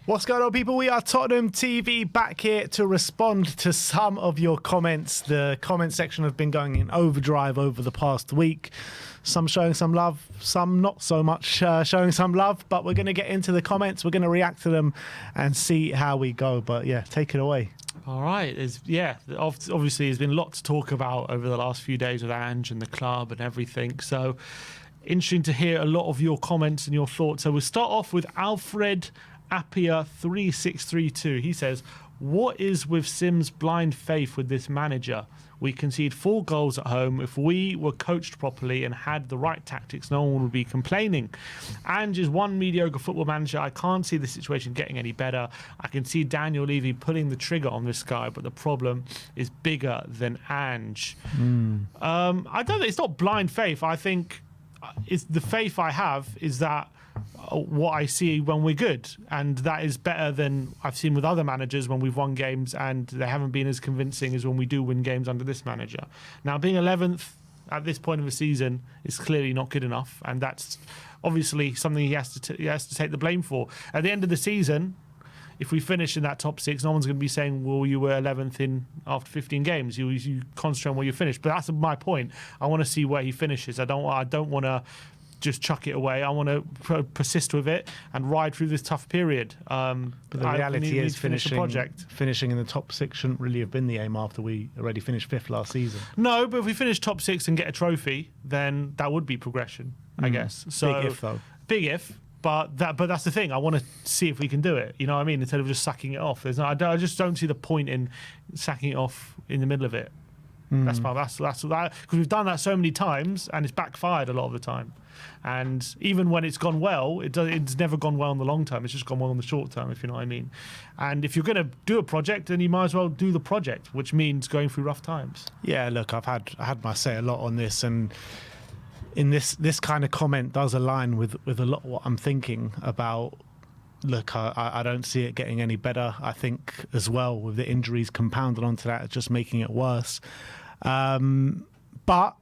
What's going on, people? We are Tottenham TV, back here to respond to some of your comments. The comment section has been going in overdrive over the past week. Some showing some love, some not so much showing some love, but we're going to get into the comments. We're going to react to them and see how we go. But yeah, take it away. All right. Obviously there's been a lot to talk about over the last few days with Ange and the club and everything. So interesting to hear a lot of your comments and your thoughts. So we'll start off with Alfred Appia 3632. He says, what is with Sim's blind faith with this manager? We concede 4 goals at home. If we were coached properly and had the right tactics, no one would be complaining. Ange is one mediocre football manager. I can't see the situation getting any better. I can see Daniel Levy pulling the trigger on this guy, but the problem is bigger than Ange. I don't think it's not blind faith. I think it's the faith I have is that what I see when we're good, and that is better than I've seen with other managers when we've won games and they haven't been as convincing as when we do win games under this manager. Now, being 11th at this point of the season is clearly not good enough, and that's obviously something he has to take the blame for. At the end of the season, if we finish in that top 6, no one's going to be saying, well, you were 11th in after 15 games. You concentrate on where you finished. But that's my point. I want to see where he finishes. I don't want to just chuck it away. I want to persist with it and ride through this tough period. But the reality is finishing in the top 6 shouldn't really have been the aim after we already finished 5th last season. No, but if we finish top 6 and get a trophy, then that would be progression, I guess. So big if, though. Big if. But that's the thing. I want to see if we can do it. You know what I mean? Instead of just sacking it off. I just don't see the point in sacking it off in the middle of it. That's because we've done that so many times and it's backfired a lot of the time. And even when it's gone well, it's never gone well in the long term. It's just gone well in the short term, if you know what I mean. And if you're going to do a project, then you might as well do the project, which means going through rough times. Yeah, look, I had my say a lot on this, and in this kind of comment does align with a lot of what I'm thinking about. Look, I don't see it getting any better. I think as well with the injuries compounded onto that, it's just making it worse. But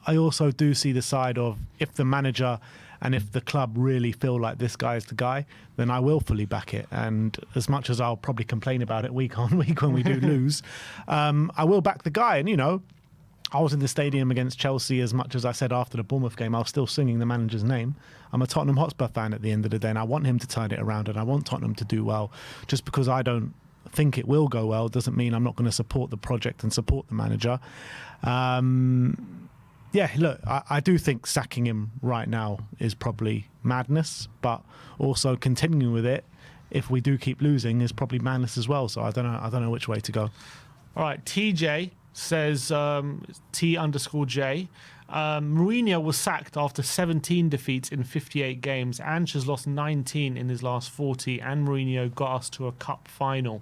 I also do see the side of if the manager and if the club really feel like this guy is the guy, then I will fully back it. And as much as I'll probably complain about it week on week when we do lose, I will back the guy. And, you know, I was in the stadium against Chelsea as much as I said after the Bournemouth game, I was still singing the manager's name. I'm a Tottenham Hotspur fan at the end of the day, and I want him to turn it around, and I want Tottenham to do well. Just because I don't think it will go well doesn't mean I'm not going to support the project and support the manager. Yeah, look, I do think sacking him right now is probably madness, but also continuing with it, if we do keep losing, is probably madness as well. So I don't know which way to go. All right, TJ says T_J. Mourinho was sacked after 17 defeats in 58 games. Ange has lost 19 in his last 40, and Mourinho got us to a cup final.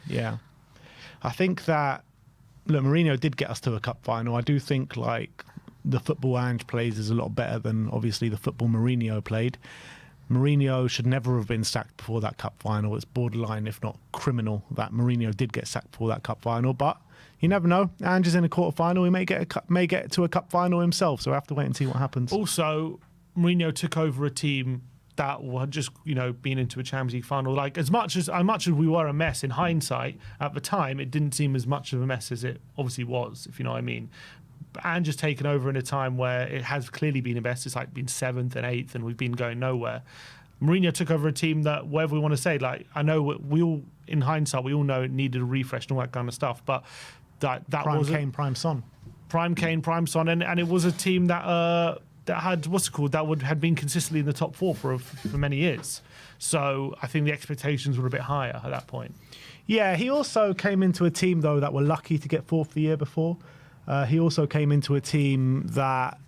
Yeah, I think that, look, Mourinho did get us to a cup final. I do think like the football Ange plays is a lot better than obviously the football Mourinho played. Mourinho should never have been sacked before that cup final. It's borderline, if not criminal, that Mourinho did get sacked before that cup final. But you never know. Ange is in a quarter final. He may get to a cup final himself. So we have to wait and see what happens. Also, Mourinho took over a team that had just, been into a Champions League final. Like as much as we were a mess in hindsight, at the time it didn't seem as much of a mess as it obviously was, if you know what I mean. Ange has taken over in a time where it has clearly been a mess. It's like been 7th and 8th, and we've been going nowhere. Mourinho took over a team that, whatever we want to say, like I know we all, in hindsight, we all know it needed a refresh and all that kind of stuff. But that Prime was Kane, Prime Son, Prime Kane, Prime Son, and it was a team that had had been consistently in the top 4 for many years. So I think the expectations were a bit higher at that point. Yeah, he also came into a team though that were lucky to get 4th the year before. He also came into a team that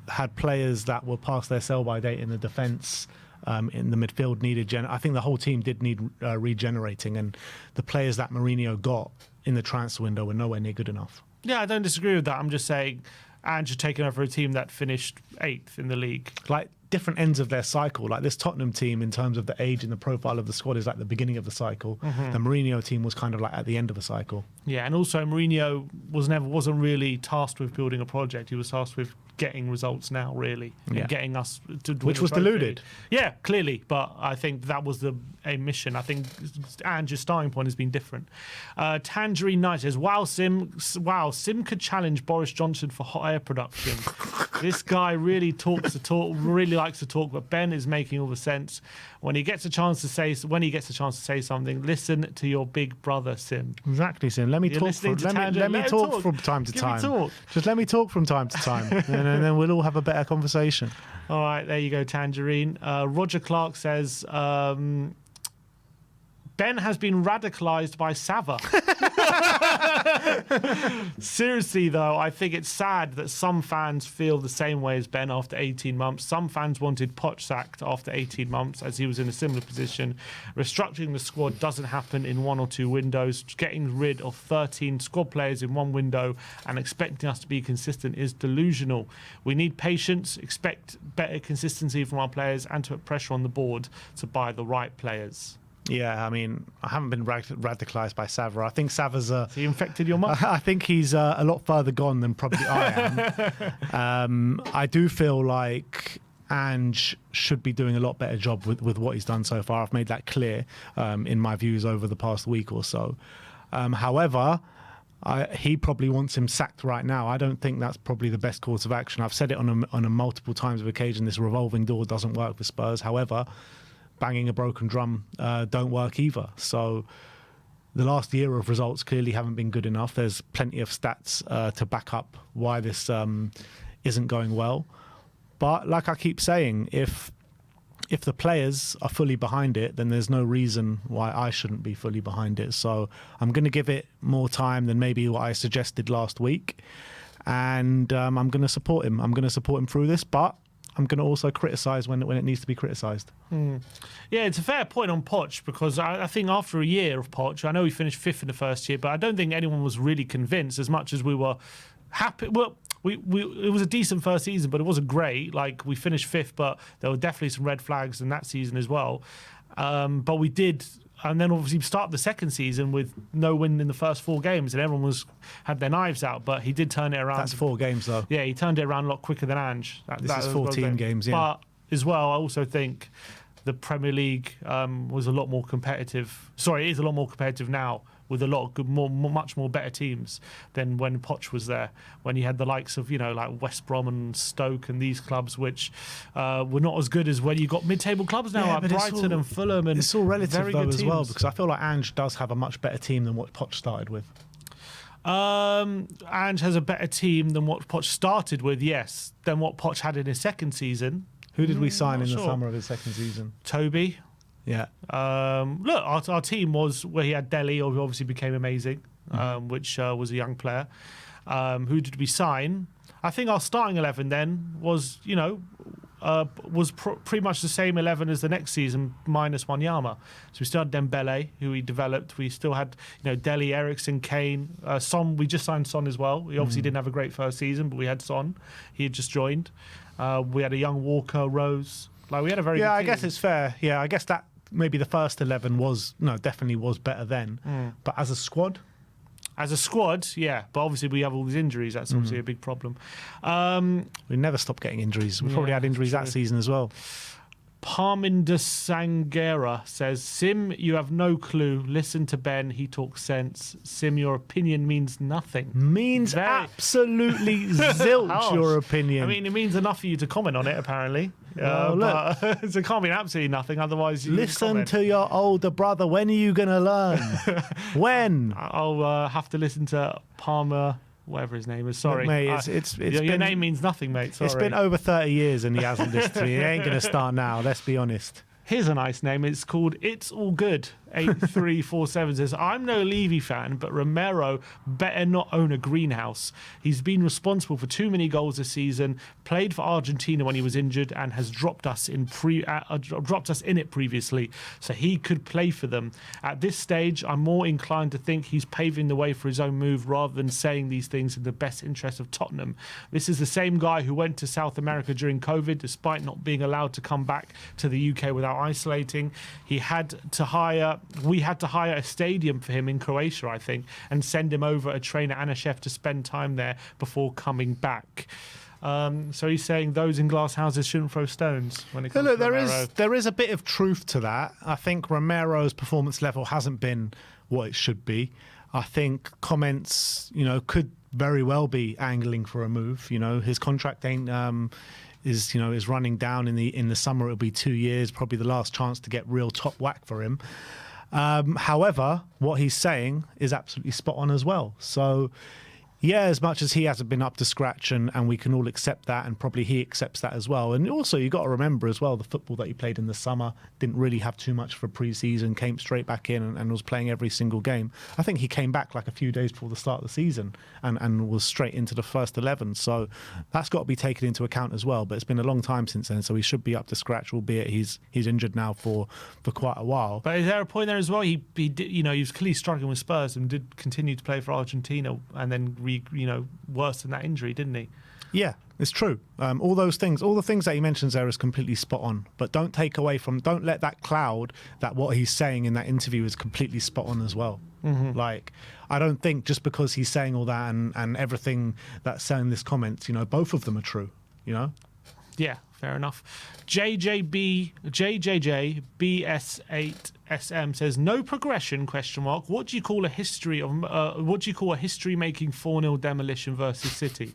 had players that were past their sell-by date in the defence. In the midfield needed. I think the whole team did need regenerating, and the players that Mourinho got in the transfer window were nowhere near good enough. Yeah, I don't disagree with that. I'm just saying Ange had taken over a team that finished 8th in the league. Like different ends of their cycle. Like this Tottenham team, in terms of the age and the profile of the squad, is like the beginning of the cycle. The Mourinho team was kind of like at the end of the cycle. Yeah, and also Mourinho wasn't really tasked with building a project. He was tasked with getting results now, really, and getting us to win Which the was trophy. deluded. Yeah, clearly, but I think that was a mission. I think Ange's starting point has been different. Tangerine Knight says, wow, Sim could challenge Boris Johnson for hot air production. This guy really talks the talk, really likes to talk, but Ben is making all the sense. When he gets a chance to say something, listen to your big brother, Sim. Exactly, Sim. Let me talk. Let me talk from time to time. Just let me talk from time to time, and then we'll all have a better conversation. All right, there you go, Tangerine. Roger Clark says, Ben has been radicalized by Sava. Seriously, though, I think it's sad that some fans feel the same way as Ben after 18 months. Some fans wanted Poch sacked after 18 months as he was in a similar position. Restructuring the squad doesn't happen in 1 or 2 windows. Getting rid of 13 squad players in 1 window and expecting us to be consistent is delusional. We need patience, expect better consistency from our players, and to put pressure on the board to buy the right players. Yeah, I mean, I haven't been radicalised by Sava. I think Sava's he infected your mum? I think he's a lot further gone than probably I am. I do feel like Ange should be doing a lot better job with what he's done so far. I've made that clear in my views over the past week or so. However, he probably wants him sacked right now. I don't think that's probably the best course of action. I've said it on a multiple times of occasion. This revolving door doesn't work for Spurs. However, banging a broken drum don't work either. So the last year of results clearly haven't been good enough. There's plenty of stats to back up why this isn't going well. But like I keep saying, if the players are fully behind it, then there's no reason why I shouldn't be fully behind it. So I'm going to give it more time than maybe what I suggested last week. And I'm going to support him. I'm going to support him through this, but I'm going to also criticise when it needs to be criticised. Yeah, it's a fair point on Poch, because I think after a year of Poch, I know he finished 5th in the first year, but I don't think anyone was really convinced as much as we were happy. Well, it was a decent first season, but it wasn't great. Like, we finished 5th, but there were definitely some red flags in that season as well. But we did... And then obviously start the second season with no win in the first 4 games, and everyone had their knives out. But he did turn it around. That's 4 games, though. Yeah, he turned it around a lot quicker than Ange. This is 14 games, yeah. But as well, I also think the Premier League was a lot more competitive. Sorry, it is a lot more competitive now, with a lot of good, much more better teams than when Poch was there, when he had the likes of, like West Brom and Stoke and these clubs, which were not as good as when you got mid-table clubs now, like Brighton and Fulham. And it's all relative, though, as well, because I feel like Ange does have a much better team than what Poch started with. Ange has a better team than what Poch started with, yes, than what Poch had in his second season. Who did we sign in the summer of his second season? Toby. Yeah. Look, our team was where he had Delhi, who obviously became amazing, which was a young player. Who did we sign? I think our starting 11 then was, pretty much the same 11 as the next season, minus Wanyama. So we still had Dembele, who we developed. We still had, Delhi, Eriksen, Kane, Son. We just signed Son as well. He obviously didn't have a great first season, but we had Son. He had just joined. We had a young Walker, Rose. Like, we had a very good team. I guess it's fair. Yeah, I guess that maybe the first 11 definitely was better then. But as a squad? As a squad, yeah. But obviously we have all these injuries. That's obviously a big problem. We never stopped getting injuries. We probably had injuries that season as well. Parminder Sangera says, Sim, you have no clue. Listen to Ben. He talks sense. Sim, your opinion means nothing. Means absolutely zilch, your opinion. I mean, it means enough for you to comment on it, apparently. Look. But it can't mean absolutely nothing. Otherwise, you listen to your older brother. When are you going to learn? When? I'll have to listen to Palmer, whatever his name is. Sorry. Mate, your name means nothing, mate. Sorry. It's been over 30 years and he hasn't listened to me. It ain't going to start now, let's be honest. Here's a nice name. It's called It's All Good. 8347 says, I'm no Levy fan, but Romero better not own a greenhouse. He's been responsible for too many goals this season, played for Argentina when he was injured, and has dropped us in it previously, so he could play for them. At this stage, I'm more inclined to think he's paving the way for his own move rather than saying these things in the best interest of Tottenham. This is the same guy who went to South America during COVID, despite not being allowed to come back to the UK without isolating. We had to hire a stadium for him in Croatia, I think, and send him over a trainer and a chef to spend time there before coming back. So he's saying those in glass houses shouldn't throw stones when it comes Look, to there is a bit of truth to that. I think Romero's performance level hasn't been what it should be. I think comments, could very well be angling for a move. His contract is running down in the summer. It'll be 2 years, probably the last chance to get real top whack for him. However, what he's saying is absolutely spot on as well. So, yeah, as much as he hasn't been up to scratch, and we can all accept that, and probably he accepts that as well. And also, you got to remember as well, the football that he played in the summer didn't really have too much for pre-season, came straight back in and was playing every single game. I think he came back like a few days before the start of the season and was straight into the first 11. So that's got to be taken into account as well. But it's been a long time since then, so he should be up to scratch, albeit he's injured now for quite a while. But is there a point there as well? He did, he was clearly struggling with Spurs and did continue to play for Argentina, and then worse than that injury, didn't he? Yeah, it's true. All the things that he mentions there is completely spot on. But don't let that cloud that what he's saying in that interview is completely spot on as well. Mm-hmm. Like, I don't think just because he's saying all that and everything that's saying in this comment, both of them are true. Yeah, fair enough. JJJBS8SM says no progression ? What do you call a history making 4-0 demolition versus City?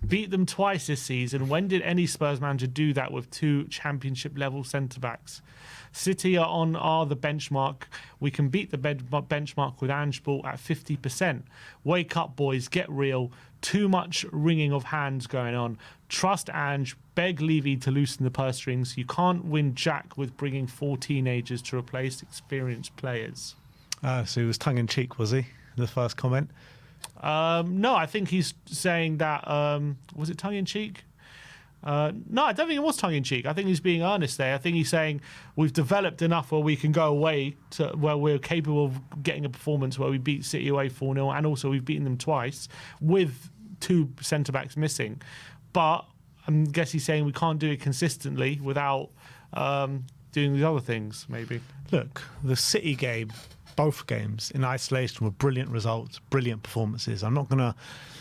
Beat them twice this season. When did any Spurs manager do that with 2 championship level centre backs? City are the benchmark. We can beat the benchmark with Ange Ball at 50%. Wake up, boys. Get real. Too much wringing of hands going on. Trust Ange. Beg Levy to loosen the purse strings. You can't win Jack with bringing 4 teenagers to replace experienced players. So he was tongue-in-cheek, was he? The first comment? No, I think he's saying that... was it tongue-in-cheek? No, I don't think it was tongue-in-cheek. I think he's being earnest there. I think he's saying we've developed enough where we can go away to where we're capable of getting a performance where we beat City away 4-0, and also we've beaten them twice with 2 centre-backs missing. But I guess he's saying we can't do it consistently without doing these other things, maybe. Look, the City game, both games in isolation were brilliant results, brilliant performances. I'm not going to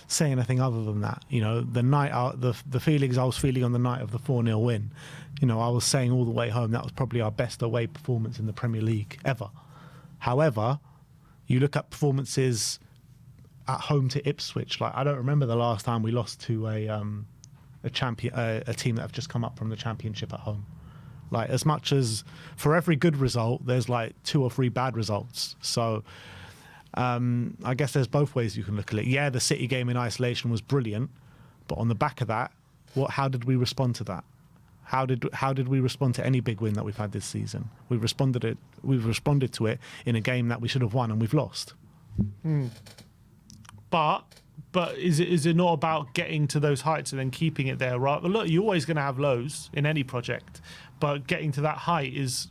say anything other than that. The night out, the feelings I was feeling on the night of the 4-0 win, I was saying all the way home that was probably our best away performance in the Premier League ever. However, you look at performances at home to Ipswich. Like, I don't remember the last time we lost to a team that have just come up from the Championship at home. Like, as much as for every good result, there's like 2 or 3 bad results. So I guess there's both ways you can look at it. Yeah, the City game in isolation was brilliant, but on the back of that, how did we respond to that? How did we respond to any big win that we've had this season? We've responded to it in a game that we should have won and we've lost. But is it not about getting to those heights and then keeping it there, right? But look, you're always going to have lows in any project, but getting to that height is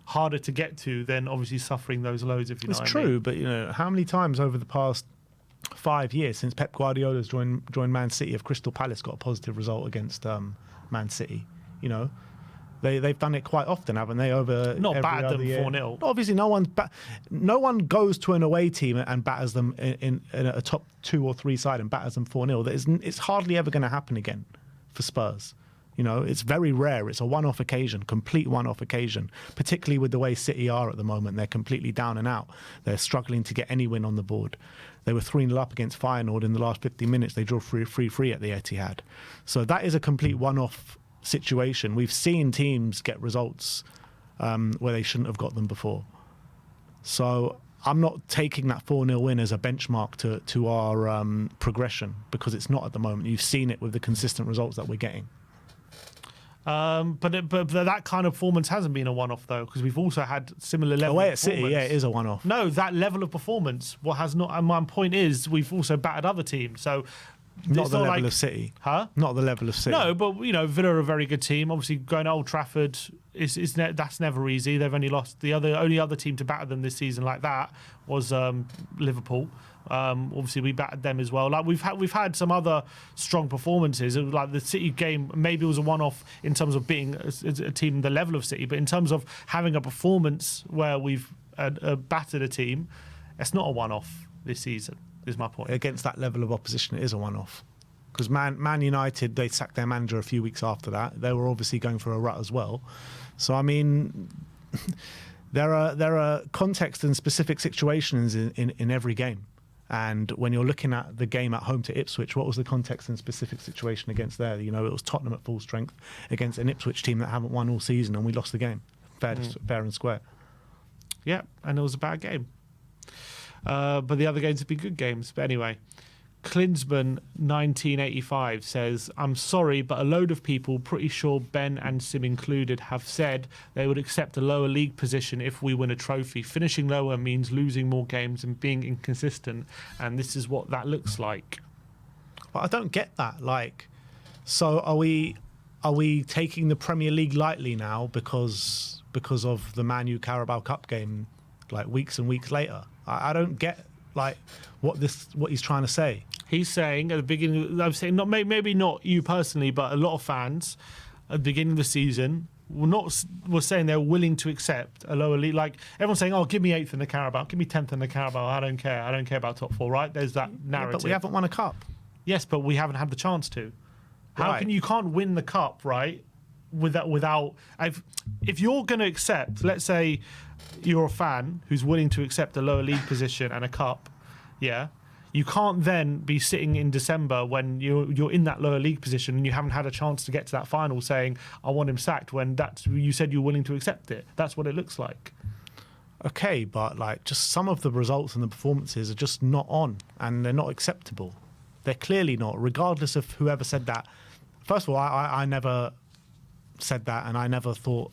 harder to get to than obviously suffering those lows, if you know what I mean. It's true, but how many times over the past 5 years since Pep Guardiola's joined Man City have Crystal Palace got a positive result against Man City? They've done it quite often, haven't they? Over not every battered other them year. 4-0. Obviously, no one goes to an away team and batters them in a top 2 or 3 side and batters them 4-0. It's hardly ever going to happen again for Spurs. It's very rare. It's a one-off occasion, complete one-off occasion, particularly with the way City are at the moment. They're completely down and out. They're struggling to get any win on the board. They were 3-0 up against Feyenoord in the last 15 minutes. They drew 3-3 at the Etihad. So that is a complete one-off situation. We've seen teams get results where they shouldn't have got them before. So I'm not taking that 4-0 win as a benchmark to our progression, because it's not at the moment. You've seen it with the consistent results that we're getting. But that kind of performance hasn't been a one-off, though, because we've also had similar level away of at City, yeah, it is a one-off. No, that level of performance, what has not. And my point is, we've also battered other teams. So not the level of City, huh? Not the level of City. No, but Villa are a very good team. Obviously, going to Old Trafford that's never easy. They've only lost the only other team to batter them this season like that was Liverpool. Obviously, we battered them as well. Like we've had some other strong performances. Like the City game, maybe it was a one-off in terms of being a team the level of City, but in terms of having a performance where we've battered a team, it's not a one-off this season. Is my point. Against that level of opposition, it is a one-off. Because Man United, they sacked their manager a few weeks after that. They were obviously going for a rut as well. So I mean, there are context and specific situations in every game. And when you're looking at the game at home to Ipswich, what was the context and specific situation against there? You know, it was Tottenham at full strength against an Ipswich team that haven't won all season, and we lost the game, fair and square. Yeah, and it was a bad game. But the other games have been good games. But anyway, Klinsman 1985 says, I'm sorry, but a load of people, pretty sure Ben and Sim included, have said they would accept a lower league position if we win a trophy. Finishing lower means losing more games and being inconsistent, and this is what that looks like. But I don't get that. Like, so are we taking the Premier League lightly now because of the Man U Carabao Cup game, like weeks and weeks later? I don't get like what he's trying to say. He's saying at the beginning, I'm saying not maybe not you personally, but a lot of fans at the beginning of the season were saying they're willing to accept a lower league. Like everyone's saying, "Oh, give me 8th in the Carabao, give me 10th in the Carabao. I don't care. I don't care about top 4." Right? There's that narrative. Yeah, but we haven't won a cup. Yes, but we haven't had the chance to. How Right. can you can't win the cup, right? Without if you're going to accept, let's say you're a fan who's willing to accept a lower league position and a cup, yeah, you can't then be sitting in December when you're in that lower league position and you haven't had a chance to get to that final saying I want him sacked when you said you're willing to accept it. That's what it looks like. Okay, but like just some of the results and the performances are just not on, and they're not acceptable. They're clearly not, regardless of whoever said that. First of all, I never said that, and I never thought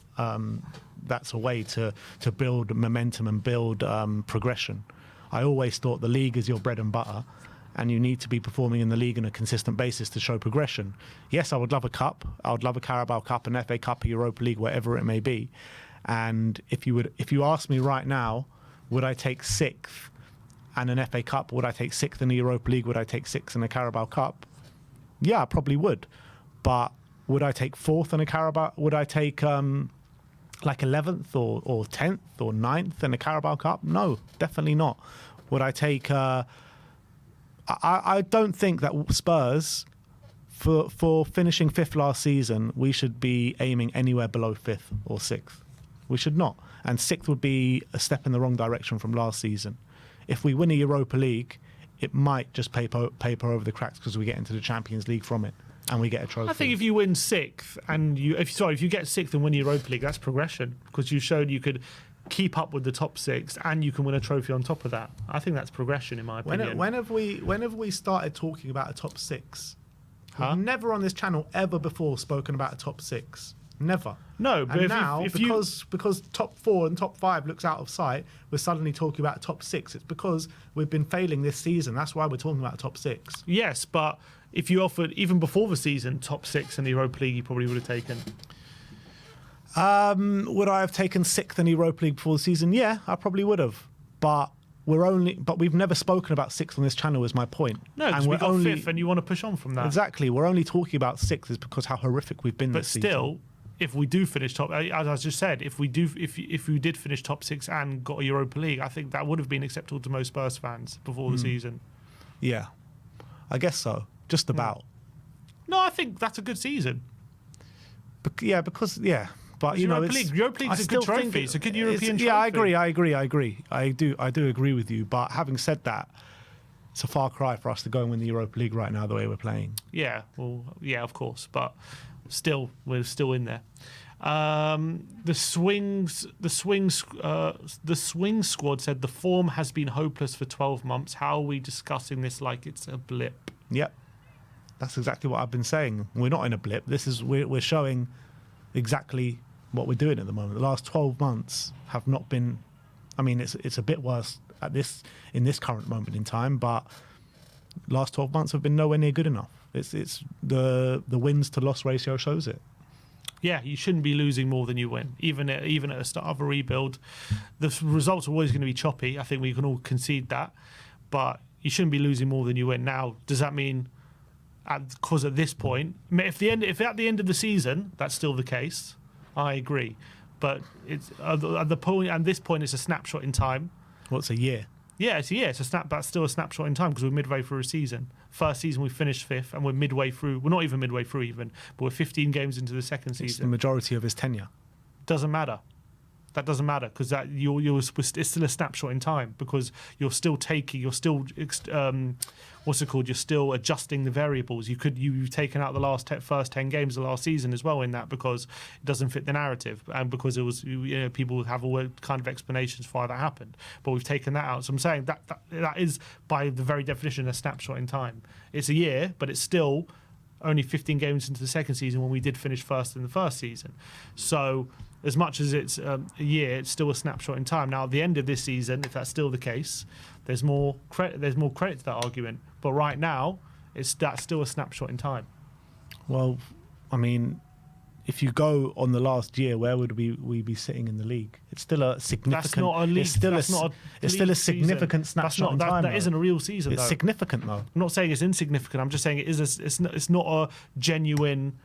that's a way to build momentum and build progression. I always thought the league is your bread and butter, and you need to be performing in the league on a consistent basis to show progression. Yes, I would love a cup. I would love a Carabao Cup, an FA Cup, a Europa League, whatever it may be. And if you ask me right now, would I take 6th and an FA Cup? Would I take 6th in the Europa League? Would I take 6th in the Carabao Cup? Yeah, I probably would. But would I take 4th in a Carabao? Would I take like 11th or 10th or 9th in a Carabao Cup? No, definitely not. Would I take... I don't think that Spurs, for finishing 5th last season, we should be aiming anywhere below 5th or 6th. We should not. And 6th would be a step in the wrong direction from last season. If we win a Europa League, it might just paper over the cracks because we get into the Champions League from it and we get a trophy. I think if you win 6th and if you get 6th and win Europa League, that's progression because you showed you could keep up with the top 6 and you can win a trophy on top of that. I think that's progression in my opinion. When have we started talking about a top 6? Huh? We've never on this channel ever before spoken about a top 6. Never. No, but and now because top 4 and top 5 looks out of sight, we're suddenly talking about top 6. It's because we've been failing this season. That's why we're talking about top 6. Yes, but if you offered even before the season top 6 in the Europa League, you probably would have taken. Would I have taken 6th in the Europa League before the season? Yeah, I probably would have. But we've never spoken about 6th on this channel. Is my point. No, because we got 5th, and you want to push on from that. Exactly. We're only talking about 6th is because how horrific we've been. But this still, season. if we do finish top, as I just said, if we did finish top 6 and got a Europa League, I think that would have been acceptable to most Spurs fans before the season. Yeah, I guess so. Just about. No, I think that's a good season. But you know, Europa League is a good trophy. It's a good European trophy. Yeah, I agree. I do agree with you. But having said that, it's a far cry for us to go and win the Europa League right now the way we're playing. Yeah, well, yeah, of course, but still, we're still in there. The swing squad said the form has been hopeless for 12 months. How are we discussing this like it's a blip? Yep, that's exactly what I've been saying. We're not in a blip. We're showing exactly what we're doing at the moment. The last 12 months have not been. I mean, it's a bit worse in this current moment in time, but last 12 months have been nowhere near good enough. It's the wins to loss ratio shows it. Yeah, you shouldn't be losing more than you win. Even at the start of a rebuild, the results are always going to be choppy. I think we can all concede that, but you shouldn't be losing more than you win. Now, does that mean? Because at this point, if at the end of the season that's still the case, I agree. But it's at the point, and this point, it's a snapshot in time. What's a year? Yeah, it's a snap. That's still a snapshot in time because we're midway through a season. First season we finished 5th, and we're midway through. We're not even midway through even, but we're 15 games into the second It's the season. majority of his tenure. Doesn't matter. That doesn't matter because that it's still a snapshot in time because you're still you're still adjusting the variables. You've taken out the first 10 games of the last season as well in that because it doesn't fit the narrative and because it was people have all kind of explanations for why that happened. But we've taken that out. So I'm saying that is by the very definition a snapshot in time. It's a year, but it's still only 15 games into the second season when we did finish first in the first season. So as much as it's a year, it's still a snapshot in time. Now, at the end of this season, if that's still the case, there's more credit to that argument. But right now, that's still a snapshot in time. Well, I mean, if you go on the last year, where would we be sitting in the league? It's still a significant. That's not a league. It's still a significant snapshot in time. That isn't a real season. It's significant though. I'm not saying it's insignificant. I'm just saying it's not a genuine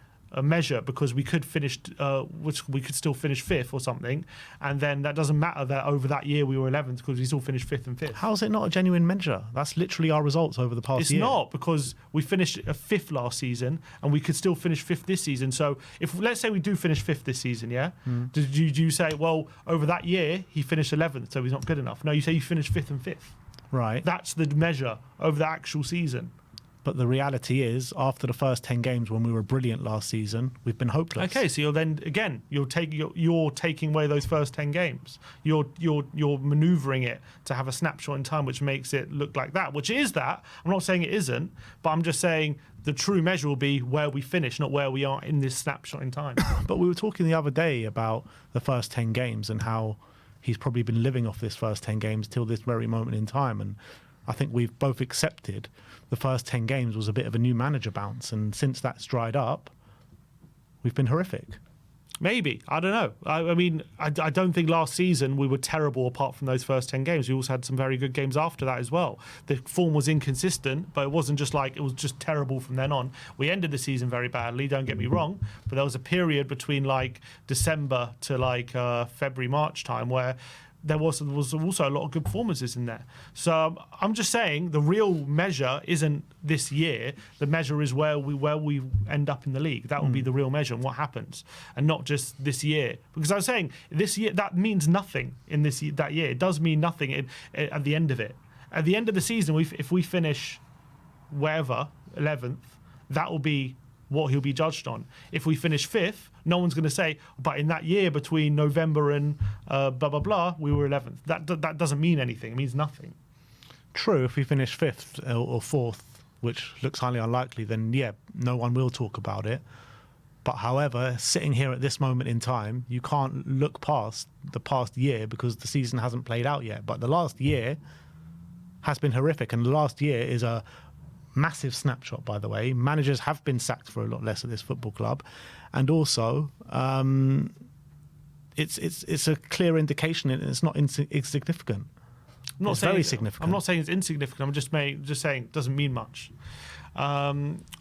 measure because we could still finish 5th or something, and then that doesn't matter that over that year we were 11th because we still finished 5th and 5th. How is it not a genuine measure? That's literally our results over the past year. It's not because we finished 5th last season and we could still finish 5th this season. So if let's say we do finish 5th this season, yeah, do you say, well, over that year he finished 11th, so he's not good enough? No, you say you finished 5th and 5th. Right. That's the measure over the actual season. But the reality is, after the first 10 games when we were brilliant last season, we've been hopeless. Okay, so you're taking away those first 10 games. You're manoeuvring it to have a snapshot in time, which makes it look like that. Which is that. I'm not saying it isn't, but I'm just saying the true measure will be where we finish, not where we are in this snapshot in time. But we were talking the other day about the first 10 games and how he's probably been living off this first 10 games till this very moment in time, and I think we've both accepted the first 10 games was a bit of a new manager bounce, and since that's dried up, we've been horrific. Maybe. I don't know. I mean, I don't think last season we were terrible apart from those first 10 games. We also had some very good games after that as well. The form was inconsistent, but it wasn't just like it was just terrible from then on. We ended the season very badly, don't get me wrong, but there was a period between like December to like February, March time where there was also a lot of good performances in there. So I'm just saying the real measure isn't this year. The measure is where we end up in the league. That will be the real measure and what happens, and not just this year. Because I was saying this year that means nothing in that year. It does mean nothing at the end of it. At the end of the season, if we finish wherever 11th, that will be what he'll be judged on. If we finish 5th, no one's going to say, but in that year between November and blah, blah, blah, we were 11th. That doesn't mean anything. It means nothing. True, if we finish 5th or 4th, which looks highly unlikely, then yeah, no one will talk about it. But however, sitting here at this moment in time, you can't look past the past year because the season hasn't played out yet. But the last year has been horrific, and the last year is a massive snapshot, by the way. Managers have been sacked for a lot less at this football club, and also it's a clear indication, and it's not insignificant. It's very significant. I'm not saying it's insignificant. I'm just saying it doesn't mean much.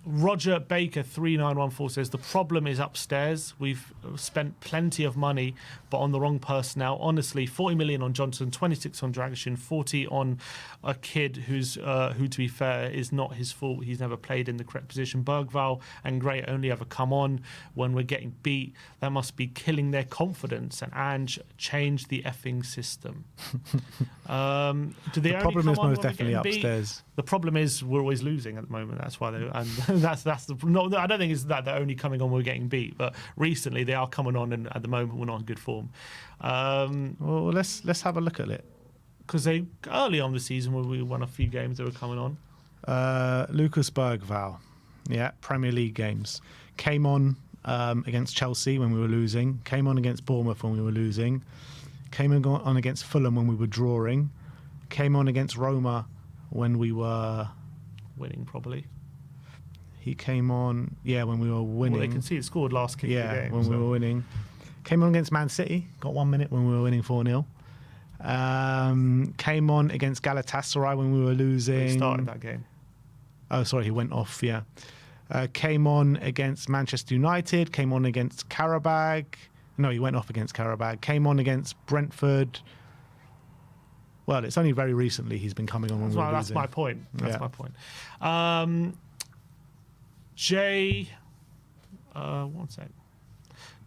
Roger Baker 3914 says the problem is upstairs. We've spent plenty of money, but on the wrong personnel. Honestly, 40 million on Johnson, 26 on Dragishin, 40 on a kid who, to be fair, is not his fault. He's never played in the correct position. Bergvall and Gray only ever come on when we're getting beat. That must be killing their confidence. And Ange, change the effing system. The problem is most definitely upstairs. The problem is we're always losing at the moment. That's why that's the no. I don't think it's that they're only coming on when we're getting beat, but recently they are coming on, and at the moment we're not in good form. Well, let's have a look at it, because they early on the season when we won a few games, they were coming on. Lucas Bergvall, yeah, Premier League games, came on against Chelsea when we were losing, came on against Bournemouth when we were losing, came on against Fulham when we were drawing, came on against Roma when we were winning, probably. He came on, when we were winning. Well, they can see it scored last kick of the game. When we were winning. Came on against Man City, got 1 minute when we were winning 4-0. Came on against Galatasaray when we were losing. He started that game. Oh, sorry, he went off, yeah. Came on against Manchester United, came on against Qarabag. No, he went off against Qarabag. Came on against Brentford. Well, it's only very recently he's been coming on when we're That's losing. my point. That's Yeah. my point. Jay, one sec.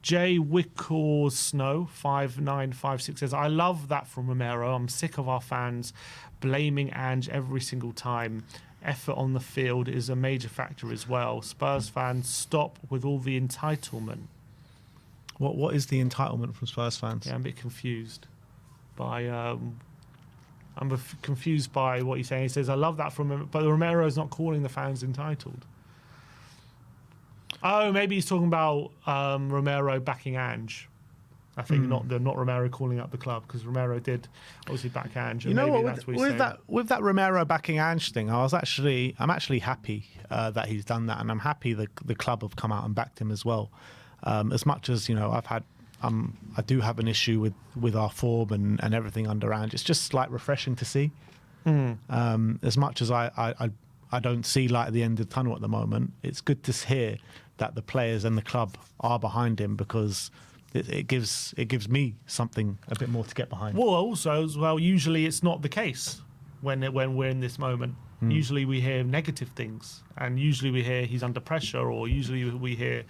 Jay Wickles Snow 5956 says, I love that from Romero. I'm sick of our fans blaming Ange every single time. Effort on the field is a major factor as well. Spurs fans, stop with all the entitlement. What is the entitlement from Spurs fans? Yeah, I'm a bit confused by confused by what he's saying. He says, I love that from him, but Romero's not calling the fans entitled. Oh, maybe he's talking about Romero backing Ange. I think not Romero calling up the club, because Romero did obviously back Ange. You know what? With that Romero backing Ange thing, I'm actually happy that he's done that, and I'm happy the club have come out and backed him as well. As much as I do have an issue with our form and everything under Ange. It's just like refreshing to see. As much as I don't see light at the end of the tunnel at the moment, it's good to hear that the players and the club are behind him, because it gives me something a bit more to get behind. Well, also as well, usually it's not the case when we're in this moment. Usually we hear negative things, and usually we hear he's under pressure, or usually we hear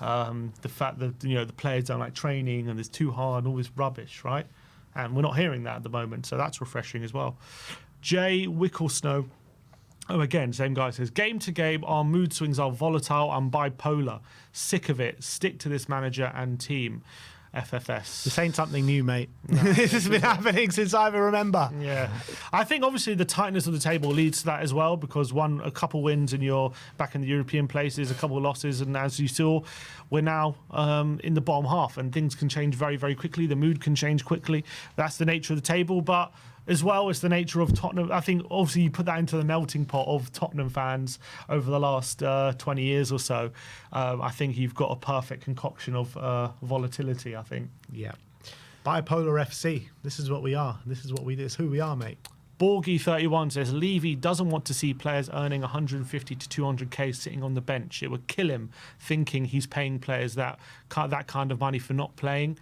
the fact that the players don't like training and it's too hard, all this rubbish, right? And we're not hearing that at the moment, so that's refreshing as well. Jay Wicklesnow. Oh, again, same guy says, game to game, our mood swings are volatile and bipolar. Sick of it. Stick to this manager and team. FFS. This ain't something new, mate. No. This has been happening since I ever remember. Yeah. I think obviously the tightness of the table leads to that as well, because a couple wins and you're back in the European places, a couple of losses, and as you saw, we're now in the bottom half, and things can change very, very quickly. The mood can change quickly. That's the nature of the table, but as well, it's the nature of Tottenham. I think obviously you put that into the melting pot of Tottenham fans over the last 20 years or so. I think you've got a perfect concoction of volatility, I think. Yeah. Bipolar FC. This is what we are. This is what we do. It's who we are, mate. Borgie31 says, Levy doesn't want to see players earning 150 to 200k sitting on the bench. It would kill him thinking he's paying players that kind of money for not playing.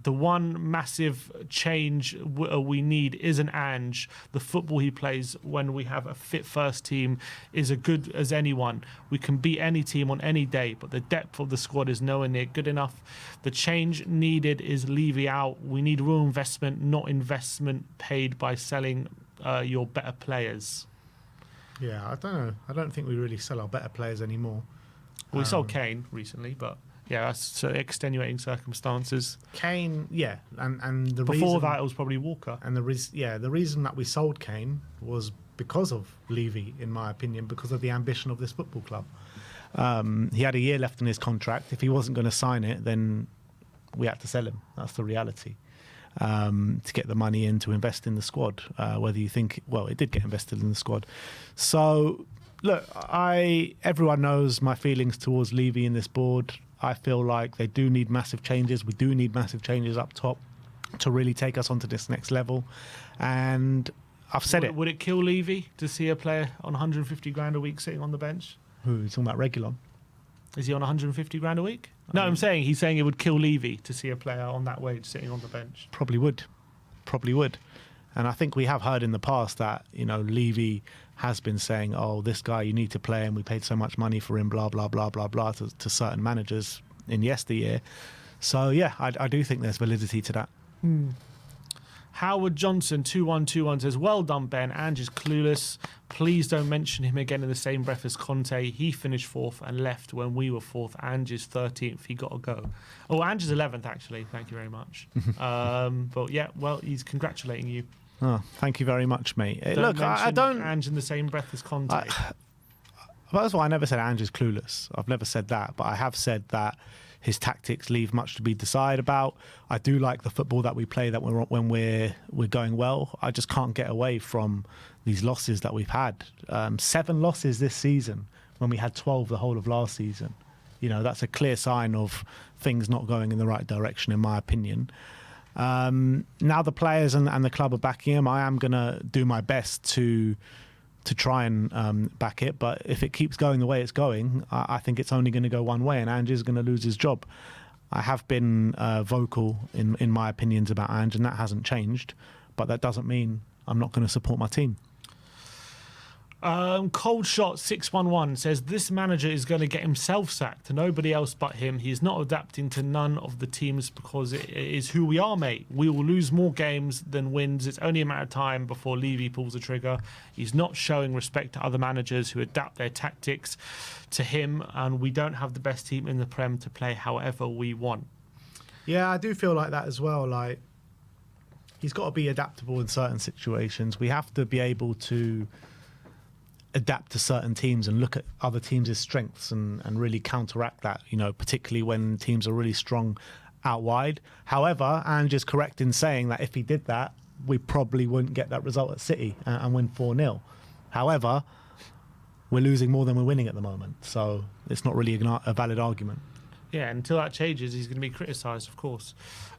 The one massive change we need isn't Ange. The football he plays when we have a fit first team is as good as anyone. We can beat any team on any day, but the depth of the squad is nowhere near good enough. The change needed is Levy out. We need real investment, not investment paid by selling your better players. Yeah, I don't know. I don't think we really sell our better players anymore. We sold Kane recently, but yeah, that's extenuating circumstances. Kane, yeah, and the before reason, that it was probably Walker. And the reason that we sold Kane was because of Levy, in my opinion, because of the ambition of this football club. He had a year left in his contract. If he wasn't going to sign it, then we had to sell him. That's the reality. To get the money in to invest in the squad, whether you think, well, it did get invested in the squad. So, look, everyone knows my feelings towards Levy in this board. I feel like they do need massive changes. We do need massive changes up top to really take us onto this next level. And I've said it. Would it kill Levy to see a player on 150 grand a week sitting on the bench? Who are you talking about? Reguilon? Is he on 150 grand a week? No, he's saying it would kill Levy to see a player on that wage sitting on the bench. Probably would. And I think we have heard in the past that, Levy has been saying, oh, this guy, you need to play him. We paid so much money for him, blah, blah, blah, blah, blah, to certain managers in yesteryear. So, yeah, I do think there's validity to that. Howard Johnson 2121 says, well done, Ben. Ange is clueless. Please don't mention him again in the same breath as Conte. He finished fourth and left when we were fourth. Ange is 13th. He got to go. Oh, Ange is 11th, actually. Thank you very much. But yeah, well, he's congratulating you. Oh, thank you very much, mate. Look, I don't... Ange in the same breath as Conte. First of all, I never said Ange is clueless. I've never said that. But I have said that his tactics leave much to be desired about. I do like the football that we play when we're going well. I just can't get away from these losses that we've had. 7 losses this season when we had 12 the whole of last season. That's a clear sign of things not going in the right direction, in my opinion. Now the players and the club are backing him. I am going to do my best to try and back it, but if it keeps going the way it's going, I think it's only going to go one way, and Ange is going to lose his job. I have been vocal in my opinions about Ange, and that hasn't changed, but that doesn't mean I'm not going to support my team. Cold Shot 611 says this manager is going to get himself sacked. Nobody else but him. He's not adapting to none of the teams because it is who we are, mate. We will lose more games than wins. It's only a matter of time before Levy pulls the trigger. He's not showing respect to other managers who adapt their tactics to him, and we don't have the best team in the Prem to play however we want. Yeah, I do feel like that as well. Like, he's got to be adaptable in certain situations. We have to be able to adapt to certain teams and look at other teams' strengths and really counteract that, particularly when teams are really strong out wide. However, Ange is correct in saying that if he did that, we probably wouldn't get that result at City and win 4-0. However, we're losing more than we're winning at the moment, so it's not really a valid argument. Yeah, until that changes, he's going to be criticised, of course.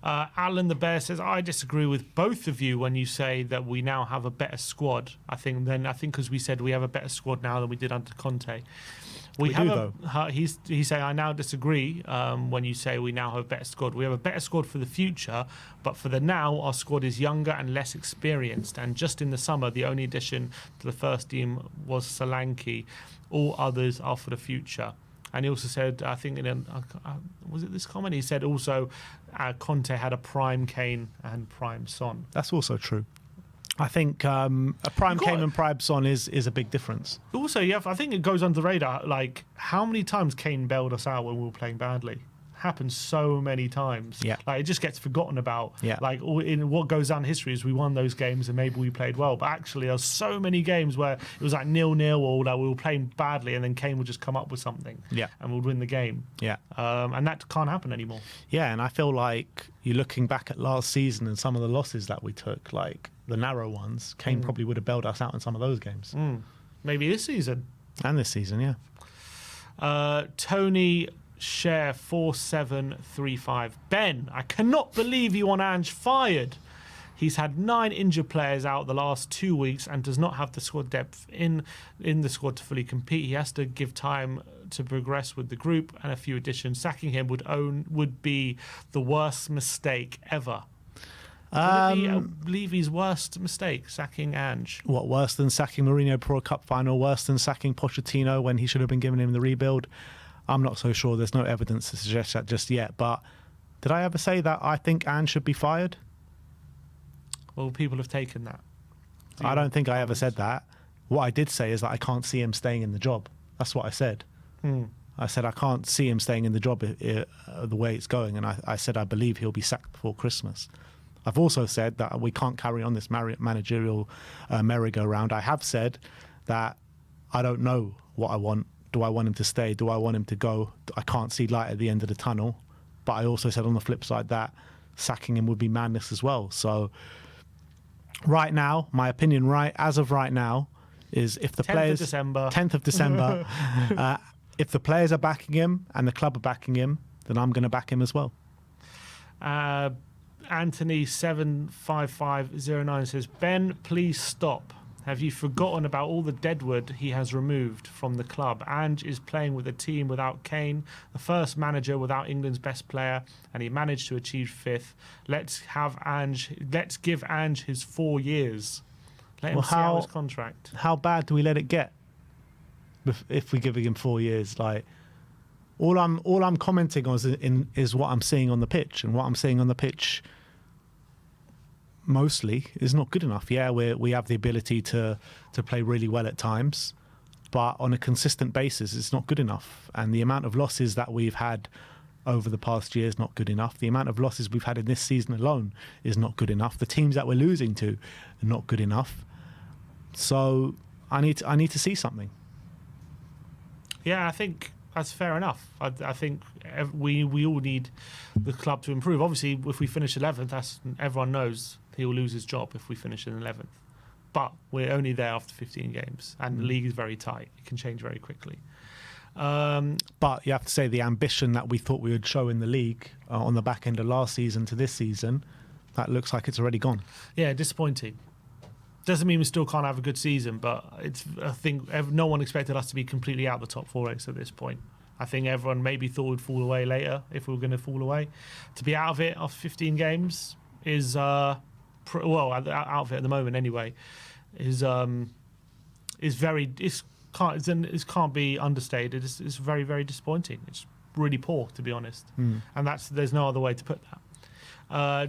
Alan the Bear says, I disagree with both of you when you say that we now have a better squad. I think because we said we have a better squad now than we did under Conte. We do, though. He's saying, I now disagree when you say we now have a better squad. We have a better squad for the future, but for the now, our squad is younger and less experienced. And just in the summer, the only addition to the first team was Solanke. All others are for the future. And he also said, I think, was it this comment? He said also Conte had a prime Kane and prime Son. That's also true. I think a prime Kane and prime Son is a big difference. Also, I think it goes under the radar. Like, how many times Kane bailed us out when we were playing badly? Happens so many times. Yeah. Like, it just gets forgotten about. Yeah. Like, in what goes down in history is we won those games and maybe we played well, but actually there's so many games where it was like 0-0 or that we were playing badly and then Kane would just come up with something. Yeah. And we'd win the game. Yeah. And that can't happen anymore. Yeah, and I feel like you're looking back at last season and some of the losses that we took, like the narrow ones, Kane probably would have bailed us out in some of those games. Maybe this season. And this season, yeah. Tony Share 4735. Ben, I cannot believe you want Ange fired. He's had 9 injured players out the last 2 weeks and does not have the squad depth in the squad to fully compete. He has to give time to progress with the group and a few additions. Sacking him would be the worst mistake ever. Would it be Levy's worst mistake, sacking Ange? What, worse than sacking Mourinho for a cup final? Worse than sacking Pochettino when he should have been giving him the rebuild? I'm not so sure. There's no evidence to suggest that just yet. But did I ever say that I think Ange should be fired? Well, people have taken that. I don't think I ever said that. What I did say is that I can't see him staying in the job. That's what I said. I said I can't see him staying in the job the way it's going. And I said I believe he'll be sacked before Christmas. I've also said that we can't carry on this managerial merry-go-round. I have said that I don't know what I want. Do I want him to stay? Do I want him to go? I can't see light at the end of the tunnel. But I also said on the flip side that sacking him would be madness as well. So right now, my opinion as of right now is if the 10th of December, if the players are backing him and the club are backing him, then I'm going to back him as well. Anthony 75509 says, Ben, please stop. Have you forgotten about all the deadwood he has removed from the club? Ange is playing with a team without Kane, the first manager without England's best player, and he managed to achieve 5th. Let's give Ange his 4 years. Let him see out his contract. How bad do we let it get if we're giving him 4 years? Like, all I'm commenting on is what I'm seeing on the pitch, and what I'm seeing on the pitch mostly is not good enough. Yeah, we have the ability to play really well at times, but on a consistent basis, it's not good enough. And the amount of losses that we've had over the past year is not good enough. The amount of losses we've had in this season alone is not good enough. The teams that we're losing to are not good enough. So I need to see something. Yeah, I think that's fair enough. I think we all need the club to improve. Obviously, if we finish 11th, everyone knows he will lose his job if we finish in 11th. But we're only there after 15 games, and the league is very tight. It can change very quickly. But you have to say the ambition that we thought we would show in the league on the back end of last season to this season, that looks like it's already gone. Yeah, disappointing. Doesn't mean we still can't have a good season, but I think no one expected us to be completely out the top 4 race at this point. I think everyone maybe thought we'd fall away later if we were going to fall away. To be out of it after 15 games is well, the outfit at the moment anyway, is very it can't be understated. It's very, very disappointing. It's really poor, to be honest, and there's no other way to put that.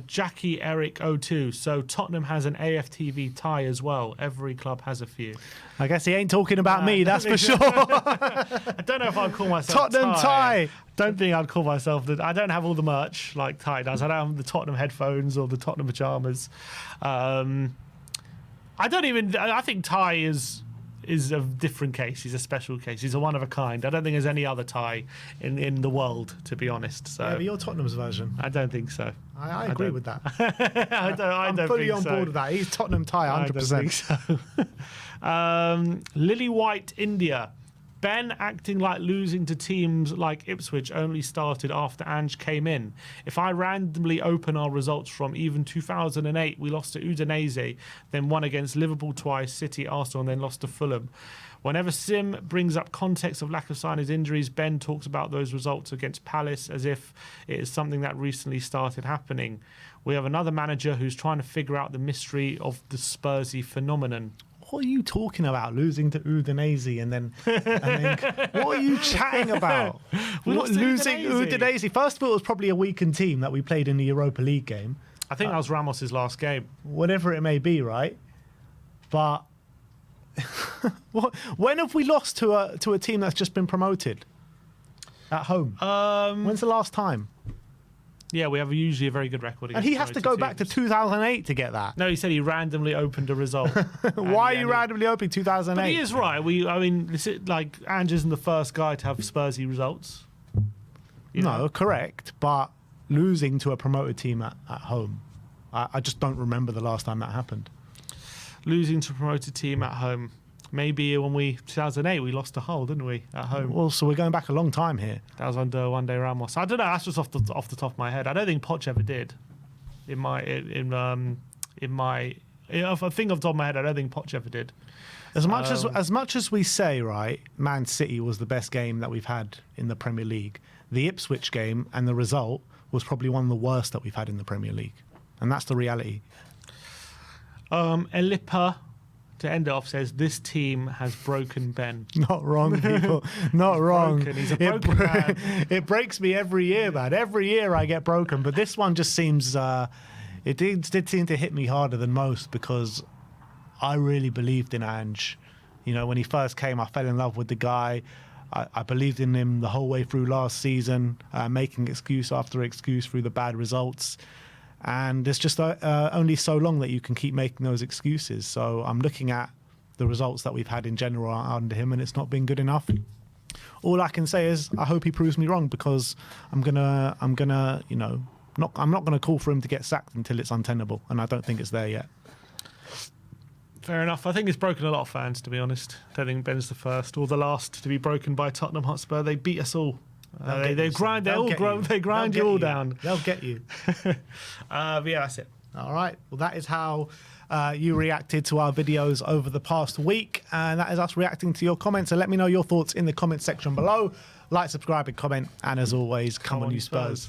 Jackie Eric 02. So Tottenham has an AFTV tie as well. Every club has a few. I guess he ain't talking about me, that's for sure. I don't know if I'd call myself Tottenham tie. Don't think I'd call myself that. I don't have all the merch like Ty does. I don't have the Tottenham headphones or the Tottenham pajamas. I think Ty is a different case. He's a special case. He's a one of a kind. I don't think there's any other tie in the world, to be honest. So Yeah, but you're Tottenham's version. I don't think so. I agree with that. I'm fully on board with that. He's Tottenham tie, 100%. I don't think so. Lily White, India. Ben acting like losing to teams like Ipswich only started after Ange came in. If I randomly open our results from even 2008, we lost to Udinese, then won against Liverpool twice, City, Arsenal, and then lost to Fulham. Whenever Sim brings up context of lack of signings, injuries, Ben talks about those results against Palace as if it is something that recently started happening. We have another manager who's trying to figure out the mystery of the Spursy phenomenon. What are you talking about? Losing to Udinese and then what are you chatting about? Losing Udinese. First of all, it was probably a weakened team that we played in the Europa League game. I think that was Ramos's last game. Whatever it may be, right? But when have we lost to a team that's just been promoted at home? When's the last time? Yeah, we have usually a very good record. And he has to go back to 2008 to get that. No, he said he randomly opened a result. Why are you randomly opening 2008? But he is right. Ange isn't the first guy to have Spursy results. No, correct. But losing to a promoted team at home, I just don't remember the last time that happened. Losing to a promoted team at home. Maybe when 2008, we lost to Hull, didn't we, at home? Well, so we're going back a long time here. That was under one day Ramos. I don't know. That's just off the top of my head. I don't think Poch ever did. I think off the top of my head, I don't think Poch ever did. As much as we say, right, Man City was the best game that we've had in the Premier League. The Ipswich game and the result was probably one of the worst that we've had in the Premier League, and that's the reality. Elipa, to end it off, says this team has broken Ben. Not wrong, people. Not wrong. Broken. He's a broken man. It breaks me every year, man. Every year I get broken, but this one just seems. It did seem to hit me harder than most because I really believed in Ange. You know, when he first came, I fell in love with the guy. I believed in him the whole way through last season, making excuse after excuse through the bad results. And it's just only so long that you can keep making those excuses. So I'm looking at the results that we've had in general under him, and it's not been good enough. All I can say is I hope he proves me wrong, because I'm not gonna call for him to get sacked until it's untenable, and I don't think it's there yet. Fair enough. I think it's broken a lot of fans, to be honest. I don't think Ben's the first or the last to be broken by Tottenham Hotspur. They beat us all. They grind you all down. They'll get you. Yeah, that's it. All right. Well, that is how you reacted to our videos over the past week, and that is us reacting to your comments. So let me know your thoughts in the comment section below. Like, subscribe, and comment. And as always, come on, you Spurs.